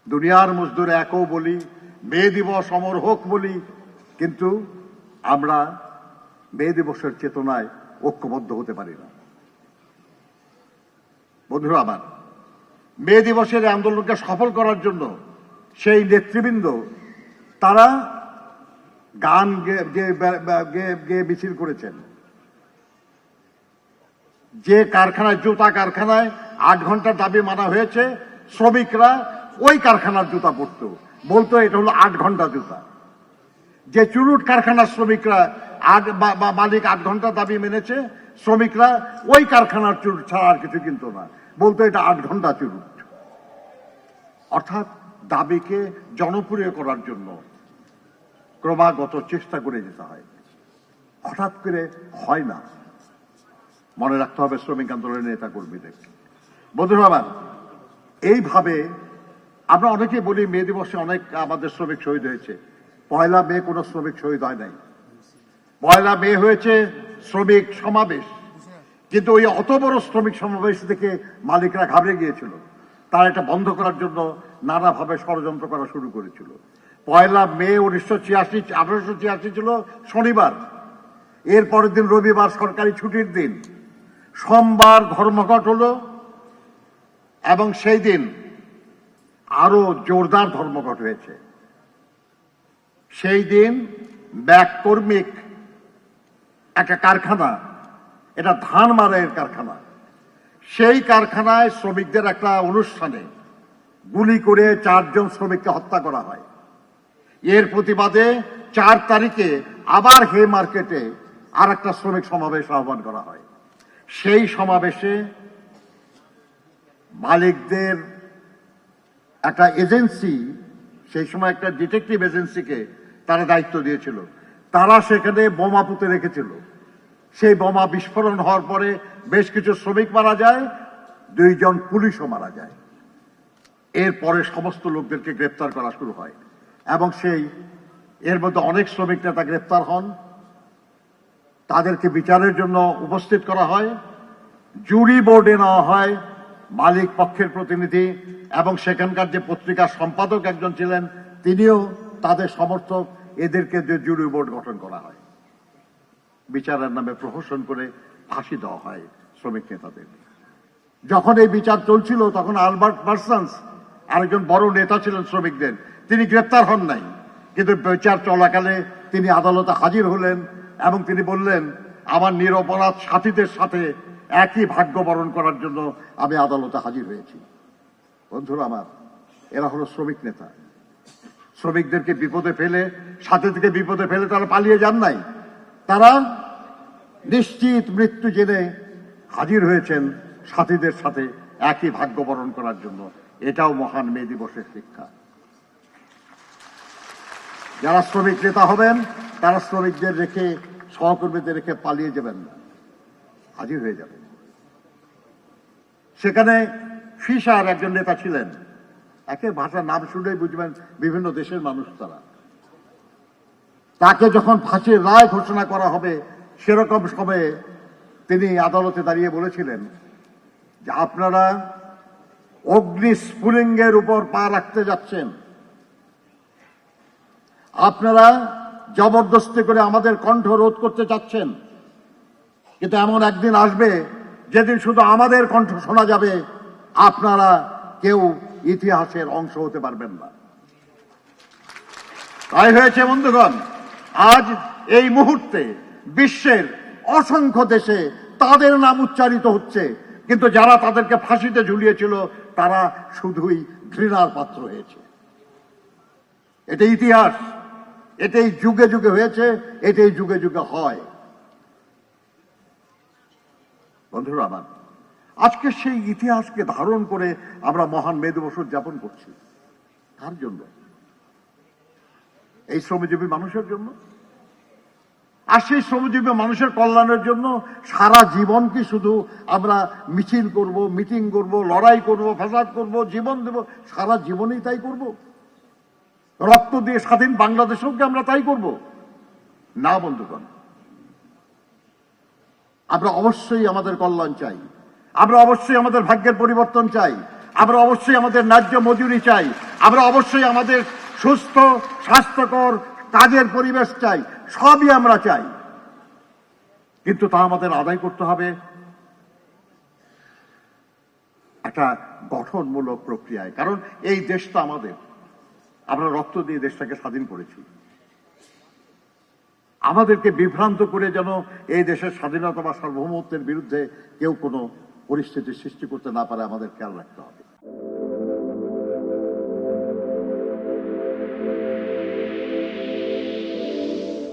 দুনিয়ার মজদুর একও বলি, মে দিবস অমর হোক বলি, কিন্তু আমরা মে দিবসের চেতনায় ঐক্যবদ্ধ হতে পারি না। বন্ধুরা আমার, মে দিবসের আন্দোলনকে সফল করার জন্য সেই নেতৃবৃন্দ তারা গান গেয়ে মিছিল করেছেন। যে কারখানায়, জুতা কারখানায় 8 ঘন্টার দাবি মানা হয়েছে, শ্রমিকরা ওই কারখানার জুতা পরতো, বলতো এটা হলো 8 ঘন্টা জুতা। যে চুরুট কারখানার শ্রমিকরা মালিক 8 ঘন্টা দাবি মেনেছে, শ্রমিকরা ওই কারখানার চুরুট ছাড়া আর কিছু কিনতো না, বলতো এটা 8 ঘন্টা চুরুট। অর্থাৎ দাবিকে জনপ্রিয় করার জন্য ক্রমাগত চেষ্টা করে যেতে হয়, হঠাৎ করে হয় না। মনে রাখতে হবে শ্রমিক আন্দোলনের নেতা কর্মীদের। বন্ধুরা আমার, এইভাবে আমরা অনেকে বলি মে দিবসে অনেক আমাদের শ্রমিক শহীদ হয়েছে। 1 মে কোনো শ্রমিক শহীদ হয় নাই। 1 মে হয়েছে শ্রমিক সমাবেশ, কিন্তু ওই অত বড় শ্রমিক সমাবেশ থেকে মালিকরা ঘাবড়ে গিয়েছিল। তারা এটা বন্ধ করার জন্য নানাভাবে ষড়যন্ত্র করা শুরু করেছিল। 1 মে 1886 ছিল শনিবার, এর পরের দিন রবিবার সরকারি ছুটির দিন, সোমবার ধর্মঘট হলো এবং সেই দিন আরো জোরদার ধর্মঘট হয়েছে। সেই দিন ম্যাককর্মিক একটা কারখানা, এটা ধান মাড়াইয়ের কারখানা, সেই কারখানায় শ্রমিকদের একটা অনুষ্ঠানে গুলি করে 4 জন শ্রমিককে হত্যা করা হয়। এর প্রতিবাদে 4 তারিখে আবার হে মার্কেটে আর একটা শ্রমিক সমাবেশ আহ্বান করা হয়। সেই সমাবেশে মালিকদের একটা এজেন্সি, সেই সময় একটা ডিটেকটিভ এজেন্সিকে তারা দায়িত্ব দিয়েছিল, তারা সেখানে বোমা পুঁতে রেখেছিল। সেই বোমা বিস্ফোরণ হওয়ার পরে বেশ কিছু শ্রমিক মারা যায়, 2 জন পুলিশও মারা যায়। এরপরে সমস্ত লোকদেরকে গ্রেপ্তার করা শুরু হয় এবং এর মধ্যে অনেক শ্রমিক নেতা গ্রেপ্তার হন। তাদেরকে বিচারের জন্য উপস্থিত করা হয়, জুরি বোর্ডে নেওয়া হয় মালিক পক্ষের প্রতিনিধি, এবং সেখানকার যে পত্রিকার সম্পাদক একজন ছিলেন তিনিও তাদের সমর্থক। এদেরকে যে জুরি বোর্ড গঠন করা হয়, বিচারের নামে প্রহসন করে ফাঁসি দেওয়া হয় শ্রমিক নেতাদের। যখন এই বিচার চলছিল তখন আলবার্ট পার্সন্স, আরেকজন বড় নেতা ছিলেন শ্রমিকদের, তিনি গ্রেপ্তার হন নাই, কিন্তু বিচার চলাকালে তিনি আদালতে হাজির হলেন এবং তিনি বললেন, আমার নিরপরাধ সাথীদের সাথে একই ভাগ্য বরণ করার জন্য আমি আদালতে হাজির হয়েছি। বন্ধুরা আমার, এরা হলো শ্রমিক নেতা। শ্রমিকদেরকে বিপদে ফেলে, সাথীদেরকে বিপদে ফেলে তারা পালিয়ে যান নাই, তারা নিশ্চিত মৃত্যু জেনে হাজির হয়েছেন সাথীদের সাথে একই ভাগ্য বরণ করার জন্য। এটাও মহান মে দিবসের শিক্ষা। যারা শ্রমিক নেতা হবেন তারা শ্রমিকদের রেখে, সহকর্মীদের রেখে পালিয়ে যাবেন না, হাজির হয়ে যাবেন। সেখানে ফিশার একজন নেতা ছিলেন, একের ভাষার নাম শুনেই বুঝবেন বিভিন্ন দেশের মানুষ তারা। তাকে যখন ফাঁসির রায় ঘোষণা করা হবে সেরকম সময়ে তিনি আদালতে দাঁড়িয়ে বলেছিলেন যে আপনারা অগ্নিস্ফুলিঙ্গের উপর পা রাখতে যাচ্ছেন, আপনারা জবরদস্তি করে আমাদের কণ্ঠ রোধ করতে চাচ্ছেন, কিন্তু এমন একদিন আসবে যেদিন শুধু আমাদের কণ্ঠ শোনা যাবে, আপনারা কেউ ইতিহাসের অংশ হতে পারবেন না। তাই হয়েছে বন্ধুগণ, আজ এই মুহূর্তে বিশ্বের অসংখ্য দেশে তাদের নাম উচ্চারিত হচ্ছে, কিন্তু যারা তাদেরকে ফাঁসিতে ঝুলিয়েছিল তারা শুধুই ঘৃণার পাত্র হয়েছে। এটা ইতিহাস, এটাই যুগে যুগে হয়েছে, এটাই যুগে যুগে হয়। বন্ধুরা আমার, আজকে সেই ইতিহাসকে ধারণ করে আমরা মহান মে দিবস উদযাপন করছি। কার জন্য? এই শ্রমজীবী মানুষের জন্য। আর সেই শ্রমজীবী মানুষের কল্যাণের জন্য সারা জীবন কি শুধু আমরা মিছিল করব, মিটিং করব, লড়াই করব, ফ্যাসাদ করব, জীবন দেব, সারা জীবনেই তাই করব? রক্ত দিয়ে স্বাধীন বাংলাদেশেও কি আমরা তাই করব? না বন্ধুগণ, আমরা অবশ্যই আমাদের কল্যাণ চাই, আমরা অবশ্যই আমাদের ভাগ্যের পরিবর্তন চাই, আমরা অবশ্যই আমাদের ন্যায্য মজুরি চাই, আমরা অবশ্যই আমাদের সুস্থ স্বাস্থ্যকর কাজের পরিবেশ চাই, সবই আমরা চাই। কিন্তু তা আমাদের আদায় করতে হবে একটা গঠনমূলক প্রক্রিয়ায়। কারণ এই দেশটা আমাদের, আমরা রক্ত দিয়ে দেশটাকে স্বাধীন করেছি। আমাদেরকে বিভ্রান্ত করে যেন এই দেশের স্বাধীনতা বা সার্বভৌমত্বের বিরুদ্ধে কেউ কোনো পরিস্থিতি সৃষ্টি করতে না পারে, আমাদের খেয়াল রাখতে হবে।